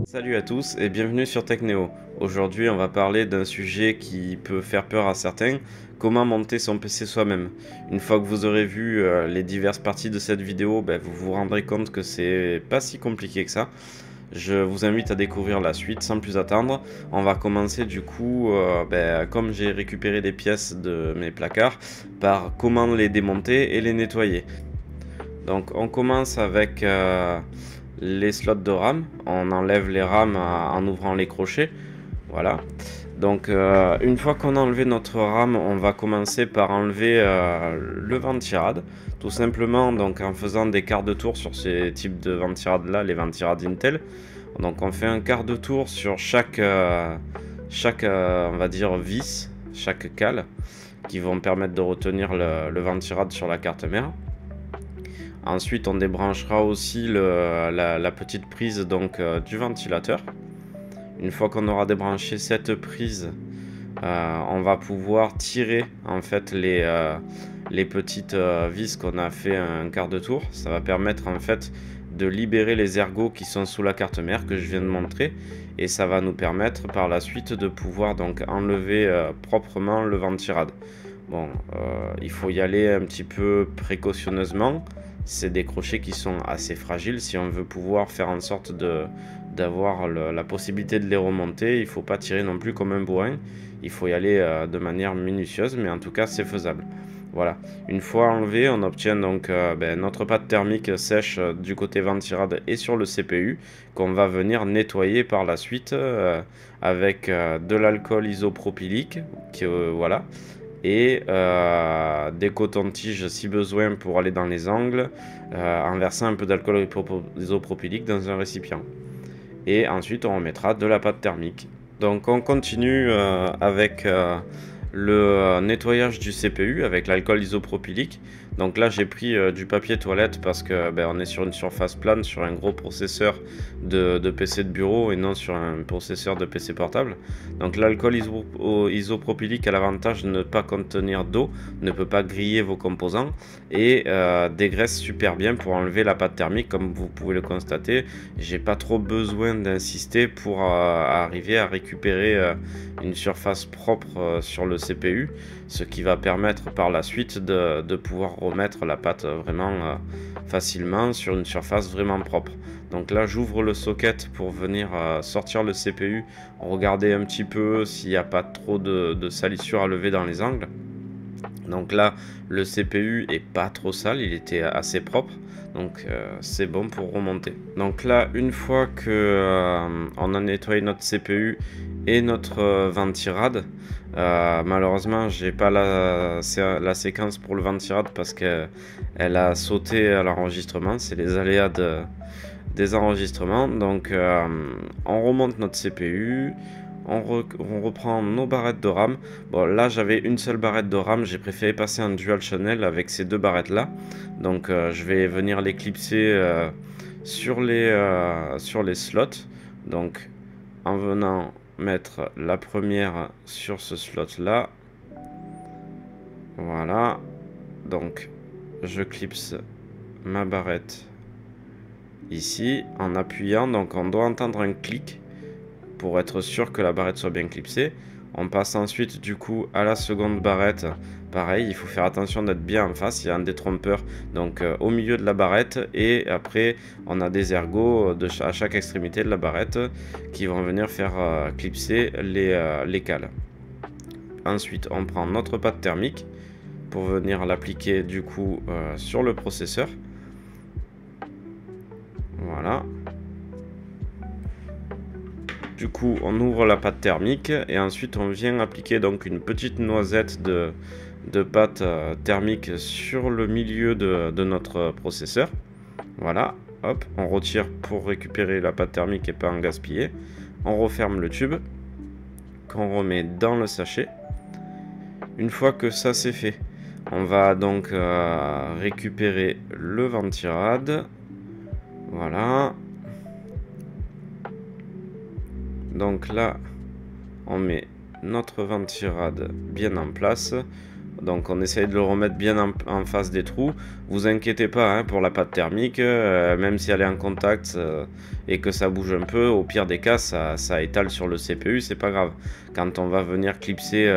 Salut à tous et bienvenue sur Technéo. Aujourd'hui, on va parler d'un sujet qui peut faire peur à certains, comment monter son PC soi-même. Une fois que vous aurez vu les diverses parties de cette vidéo, vous vous rendrez compte que c'est pas si compliqué que ça. Je vous invite à découvrir la suite sans plus attendre. On va commencer du coup, comme j'ai récupéré des pièces de mes placards, par comment les démonter et les nettoyer. Donc on commence avec les slots de RAM. On enlève les RAM en ouvrant les crochets. Voilà. Donc une fois qu'on a enlevé notre RAM, on va commencer par enlever le vent-tirade. Tout simplement donc en faisant des quarts de tour sur ces types de vent-tirades là, les vent-tirades Intel. Donc on fait un quart de tour sur chaque on va dire vis, chaque cale qui vont permettre de retenir le vent-tirade sur la carte mère. Ensuite, on débranchera aussi la petite prise donc, du ventilateur. Une fois qu'on aura débranché cette prise, on va pouvoir tirer en fait les petites vis qu'on a fait un quart de tour. Ça va permettre en fait de libérer les ergots qui sont sous la carte mère que je viens de montrer, et ça va nous permettre par la suite de pouvoir donc enlever proprement le vent-tirade. Bon, il faut y aller un petit peu précautionneusement. C'est des crochets qui sont assez fragiles. Si on veut pouvoir faire en sorte d'avoir la possibilité de les remonter, il ne faut pas tirer non plus comme un bourrin. Il faut y aller de manière minutieuse, mais en tout cas c'est faisable. Voilà, une fois enlevé, on obtient donc notre pâte thermique sèche du côté vent-tirade et sur le CPU, qu'on va venir nettoyer par la suite avec de l'alcool isopropylique, voilà, et des cotons-tiges si besoin pour aller dans les angles, en versant un peu d'alcool isopropylique dans un récipient. Et ensuite on remettra de la pâte thermique. Donc on continue avec le nettoyage du CPU avec l'alcool isopropylique. Donc là j'ai pris du papier toilette parce que on est sur une surface plane, sur un gros processeur de PC de bureau et non sur un processeur de PC portable. Donc l'alcool isopropylique a l'avantage de ne pas contenir d'eau, ne peut pas griller vos composants et dégraisse super bien pour enlever la pâte thermique. Comme vous pouvez le constater, j'ai pas trop besoin d'insister pour arriver à récupérer une surface propre sur le CPU, ce qui va permettre par la suite de pouvoir remettre la pâte vraiment facilement sur une surface vraiment propre. Donc là j'ouvre le socket pour venir sortir le CPU, regarder un petit peu s'il n'y a pas trop de salissure à lever dans les angles. Donc là le CPU est pas trop sale, il était assez propre. Donc c'est bon pour remonter. Donc là, une fois que on a nettoyé notre CPU et notre vent-tirade, malheureusement j'ai pas la séquence pour le vent-tirade parce qu'elle a sauté à l'enregistrement. C'est les aléas des enregistrements. Donc on remonte notre CPU. On reprend nos barrettes de RAM. Bon, là j'avais une seule barrette de RAM, j'ai préféré passer en dual channel avec ces deux barrettes là. Donc je vais venir les clipser sur les slots. Donc en venant mettre la première sur ce slot là. Voilà. Donc je clipse ma barrette ici en appuyant. Donc on doit entendre un clic pour être sûr que la barrette soit bien clipsée. On passe ensuite du coup à la seconde barrette. Pareil, il faut faire attention d'être bien en face. Il y a un détrompeur donc au milieu de la barrette, et après on a des ergots à chaque extrémité de la barrette qui vont venir faire clipser les cales. Ensuite on prend notre pâte thermique pour venir l'appliquer du coup sur le processeur. Voilà. Du coup, on ouvre la pâte thermique et ensuite on vient appliquer donc une petite noisette de pâte thermique sur le milieu de notre processeur. Voilà, hop, on retire pour récupérer la pâte thermique et pas en gaspiller. On referme le tube qu'on remet dans le sachet. Une fois que ça c'est fait, on va donc récupérer le vent-tirade. Voilà. Donc là, on met notre vent-tirade bien en place. Donc on essaye de le remettre bien en face des trous. Vous inquiétez pas hein, pour la pâte thermique, même si elle est en contact et que ça bouge un peu, au pire des cas ça étale sur le CPU, c'est pas grave. Quand on va venir clipser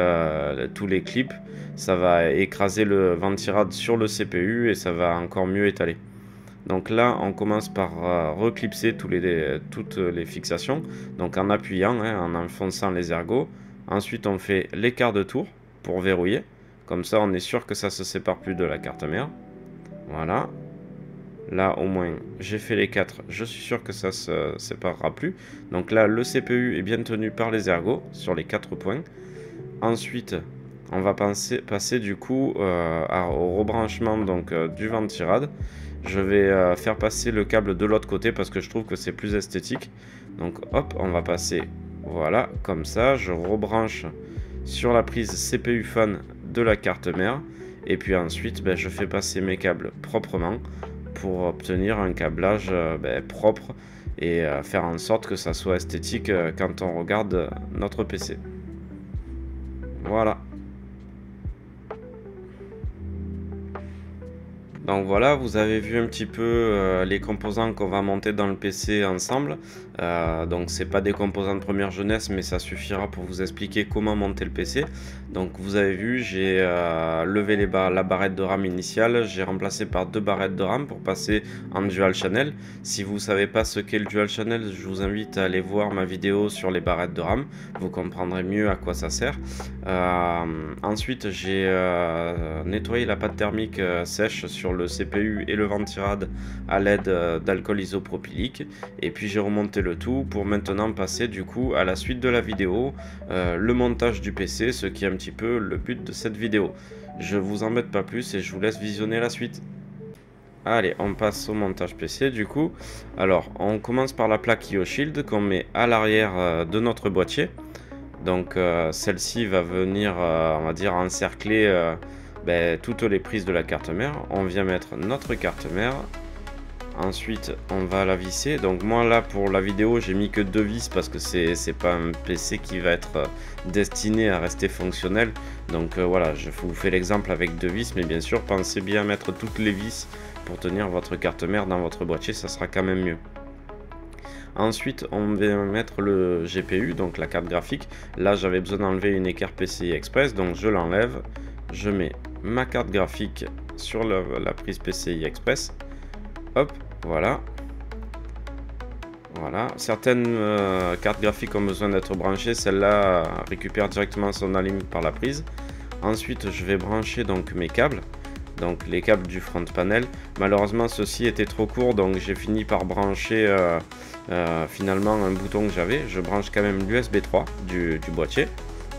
tous les clips, ça va écraser le ventirad sur le CPU et ça va encore mieux étaler. Donc là on commence par reclipser toutes les fixations, donc en appuyant, hein, en enfonçant les ergots. Ensuite on fait l'écart de tour pour verrouiller. Comme ça, on est sûr que ça se sépare plus de la carte mère. Voilà. Là, au moins, j'ai fait les 4. Je suis sûr que ça se séparera plus. Donc là, le CPU est bien tenu par les ergots sur les 4 points. Ensuite, on va passer du coup au rebranchement donc, du ventirad. Je vais faire passer le câble de l'autre côté parce que je trouve que c'est plus esthétique. Donc hop, on va passer, voilà, comme ça. Je rebranche sur la prise CPU fan de la carte mère et puis ensuite je fais passer mes câbles proprement pour obtenir un câblage propre et faire en sorte que ça soit esthétique quand on regarde notre PC. Voilà. Donc voilà, vous avez vu un petit peu les composants qu'on va monter dans le PC ensemble. Donc c'est pas des composants de première jeunesse, mais ça suffira pour vous expliquer comment monter le PC. Donc vous avez vu, j'ai levé la barrette de RAM initiale, j'ai remplacé par 2 barrettes de RAM pour passer en dual channel. Si vous savez pas ce qu'est le dual channel, je vous invite à aller voir ma vidéo sur les barrettes de RAM, vous comprendrez mieux à quoi ça sert. Ensuite j'ai nettoyé la pâte thermique sèche sur le CPU et le ventirad à l'aide d'alcool isopropylique, et puis j'ai remonté le tout pour maintenant passer du coup à la suite de la vidéo, le montage du PC, ce qui est un petit peu le but de cette vidéo. Je vous embête pas plus et je vous laisse visionner la suite. Allez, on passe au montage PC du coup. Alors on commence par la plaque IO Shield qu'on met à l'arrière de notre boîtier. Donc celle-ci va venir on va dire encercler toutes les prises de la carte mère. On vient mettre notre carte mère. Ensuite on va la visser. Donc moi là pour la vidéo j'ai mis que 2 vis parce que c'est pas un PC qui va être destiné à rester fonctionnel. Donc voilà, je vous fais l'exemple avec 2 vis, mais bien sûr pensez bien à mettre toutes les vis pour tenir votre carte mère dans votre boîtier, ça sera quand même mieux. Ensuite on va mettre le GPU, donc la carte graphique. Là j'avais besoin d'enlever une équerre PCI Express, donc je l'enlève, je mets ma carte graphique sur la prise PCI Express. Hop, voilà. Voilà. Certaines cartes graphiques ont besoin d'être branchées, celle-là récupère directement son aligne par la prise. Ensuite je vais brancher donc mes câbles, donc les câbles du front panel. Malheureusement ceci était trop court, donc j'ai fini par brancher finalement un bouton que j'avais. Je branche quand même l'USB 3 du boîtier.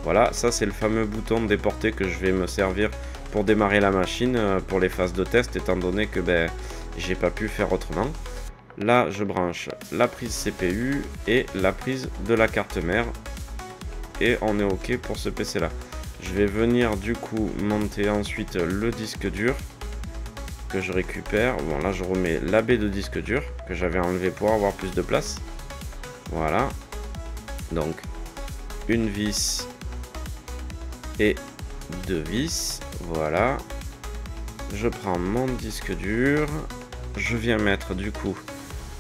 Voilà, ça c'est le fameux bouton déporté que je vais me servir pour démarrer la machine pour les phases de test, étant donné que j'ai pas pu faire autrement. Là je branche la prise CPU et la prise de la carte mère et on est ok pour ce PC là. Je vais venir du coup monter ensuite le disque dur que je récupère. Bon là je remets la baie de disque dur que j'avais enlevé pour avoir plus de place. Voilà, donc une vis et 2 vis. Voilà, je prends mon disque dur, je viens mettre du coup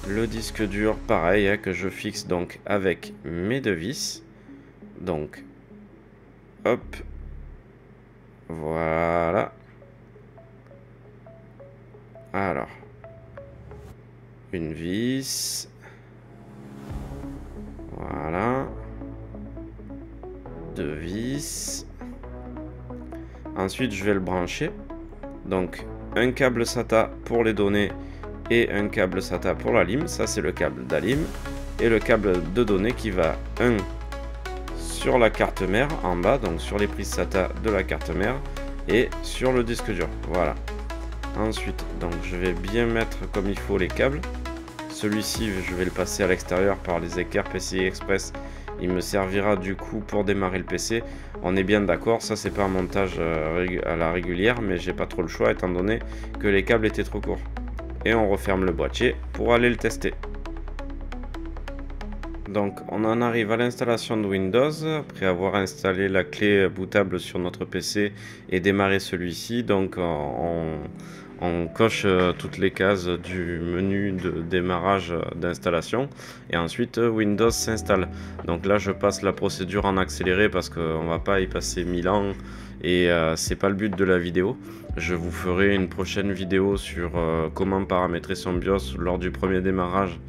le disque dur pareil hein, que je fixe donc avec mes 2 vis. Donc hop, voilà. Alors une vis, voilà, 2 vis. Ensuite je vais le brancher, donc un câble SATA pour les données et un câble SATA pour la lime. Ça c'est le câble d'ALIM, et le câble de données qui va sur la carte mère en bas, donc sur les prises SATA de la carte mère et sur le disque dur. Voilà. Ensuite donc je vais bien mettre comme il faut les câbles. Celui-ci je vais le passer à l'extérieur par les équerres PCI Express. Il me servira du coup pour démarrer le PC. On est bien d'accord, ça c'est pas un montage à la régulière, mais j'ai pas trop le choix étant donné que les câbles étaient trop courts. Et on referme le boîtier pour aller le tester. Donc on en arrive à l'installation de Windows, après avoir installé la clé bootable sur notre PC et démarré celui-ci. Donc on coche toutes les cases du menu de démarrage d'installation et ensuite Windows s'installe. Donc là je passe la procédure en accéléré parce qu'on va pas y passer 1000 ans et c'est pas le but de la vidéo. Je vous ferai une prochaine vidéo sur comment paramétrer son BIOS lors du premier démarrage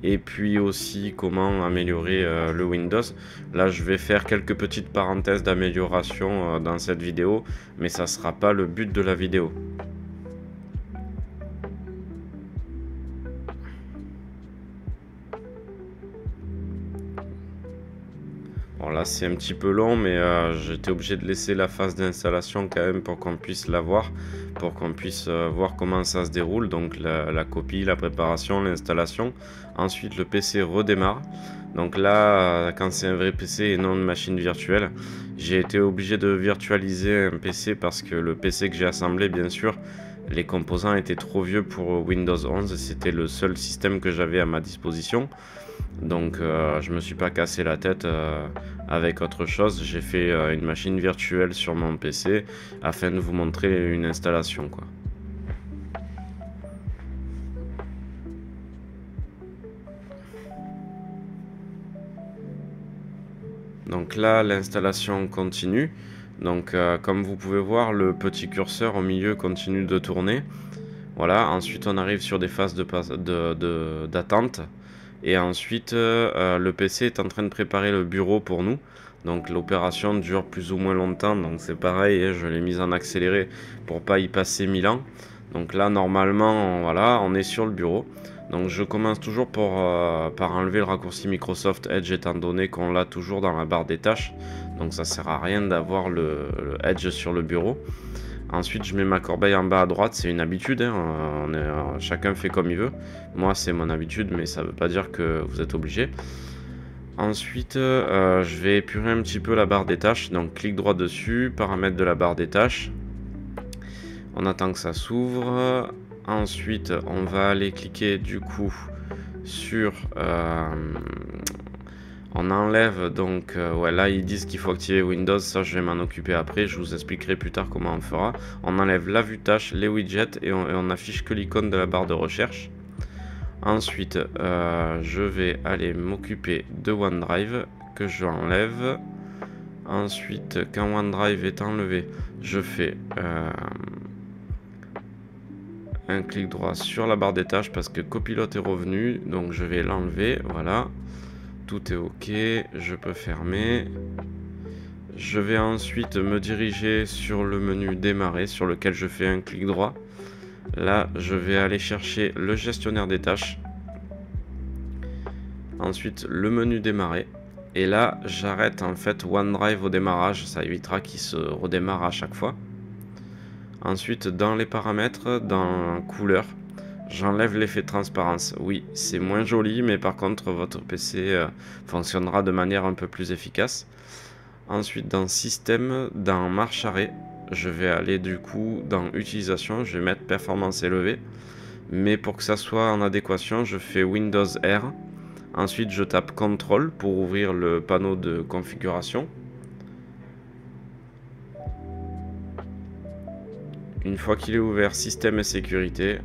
et puis aussi comment améliorer le Windows. Là je vais faire quelques petites parenthèses d'amélioration dans cette vidéo, mais ça sera pas le but de la vidéo. Bon là c'est un petit peu long, mais j'étais obligé de laisser la phase d'installation quand même pour qu'on puisse la voir, pour qu'on puisse voir comment ça se déroule. Donc la copie, la préparation, l'installation. Ensuite le PC redémarre. Donc là quand c'est un vrai PC et non une machine virtuelle, j'ai été obligé de virtualiser un PC parce que le PC que j'ai assemblé, bien sûr, les composants étaient trop vieux pour Windows 11. C'était le seul système que j'avais à ma disposition. Donc je me suis pas cassé la tête avec autre chose. J'ai fait une machine virtuelle sur mon PC afin de vous montrer une installation, quoi. Donc là l'installation continue. Donc comme vous pouvez voir, le petit curseur au milieu continue de tourner. Voilà, ensuite on arrive sur des phases d'attente. Et ensuite, le PC est en train de préparer le bureau pour nous. Donc l'opération dure plus ou moins longtemps. Donc c'est pareil, je l'ai mise en accéléré pour pas y passer 1000 ans. Donc là, normalement, voilà, on est sur le bureau. Donc je commence toujours par enlever le raccourci Microsoft Edge étant donné qu'on l'a toujours dans la barre des tâches. Donc ça sert à rien d'avoir le Edge sur le bureau. Ensuite, je mets ma corbeille en bas à droite, c'est une habitude, hein. Chacun fait comme il veut. Moi, c'est mon habitude, mais ça ne veut pas dire que vous êtes obligé. Ensuite, je vais épurer un petit peu la barre des tâches. Donc, clic droit dessus, paramètres de la barre des tâches. On attend que ça s'ouvre. Ensuite, on va aller cliquer du coup sur... on enlève donc, ouais, là ils disent qu'il faut activer Windows, ça je vais m'en occuper après, je vous expliquerai plus tard comment on fera. On enlève la vue tâche, les widgets et on affiche que l'icône de la barre de recherche. Ensuite, je vais aller m'occuper de OneDrive que j'enlève. Ensuite, quand OneDrive est enlevé, je fais un clic droit sur la barre des tâches parce que copilote est revenu, donc je vais l'enlever, voilà. Tout est ok, je peux fermer. Je vais ensuite me diriger sur le menu démarrer sur lequel je fais un clic droit. Là, je vais aller chercher le gestionnaire des tâches. Ensuite, le menu démarrer. Et là, j'arrête en fait OneDrive au démarrage. Ça évitera qu'il se redémarre à chaque fois. Ensuite, dans les paramètres, dans couleur, j'enlève l'effet de transparence. Oui, c'est moins joli, mais par contre, votre PC fonctionnera de manière un peu plus efficace. Ensuite, dans système, dans marche arrêt, je vais aller du coup dans utilisation, je vais mettre performance élevée. Mais pour que ça soit en adéquation, je fais Windows R. Ensuite, je tape CTRL pour ouvrir le panneau de configuration. Une fois qu'il est ouvert, système et sécurité.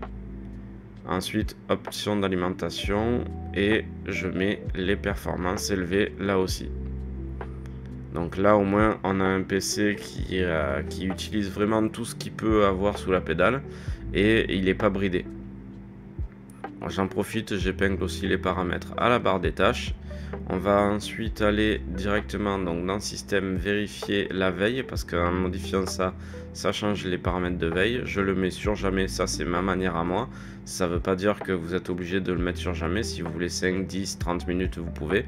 Ensuite, option d'alimentation et je mets les performances élevées là aussi. Donc là, au moins, on a un PC qui utilise vraiment tout ce qu'il peut avoir sous la pédale et il n'est pas bridé. J'en profite, j'épingle aussi les paramètres à la barre des tâches. On va ensuite aller directement donc, dans le système vérifier la veille parce qu'en modifiant ça, ça change les paramètres de veille. Je le mets sur jamais, ça c'est ma manière à moi. Ça ne veut pas dire que vous êtes obligé de le mettre sur jamais. Si vous voulez 5, 10, 30 minutes, vous pouvez.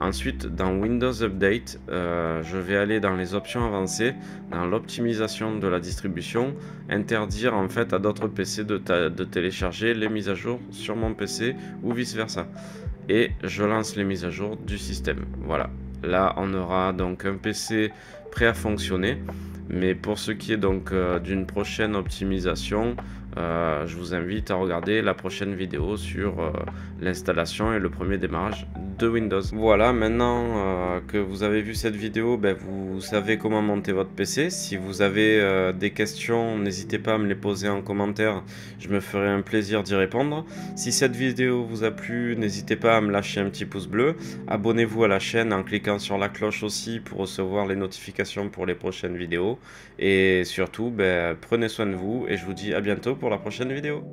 Ensuite, dans Windows Update, je vais aller dans les options avancées, dans l'optimisation de la distribution, interdire en fait à d'autres PC de télécharger les mises à jour sur mon PC ou vice versa. Et je lance les mises à jour du système. Voilà. Là, on aura donc un PC prêt à fonctionner. Mais pour ce qui est donc d'une prochaine optimisation, je vous invite à regarder la prochaine vidéo sur l'installation et le premier démarrage de Windows. Voilà, maintenant que vous avez vu cette vidéo, ben, vous savez comment monter votre PC. Si vous avez des questions, n'hésitez pas à me les poser en commentaire, je me ferai un plaisir d'y répondre. Si cette vidéo vous a plu, n'hésitez pas à me lâcher un petit pouce bleu. Abonnez-vous à la chaîne en cliquant sur la cloche aussi pour recevoir les notifications pour les prochaines vidéos. Et surtout, ben, prenez soin de vous et je vous dis à bientôt pour la prochaine vidéo.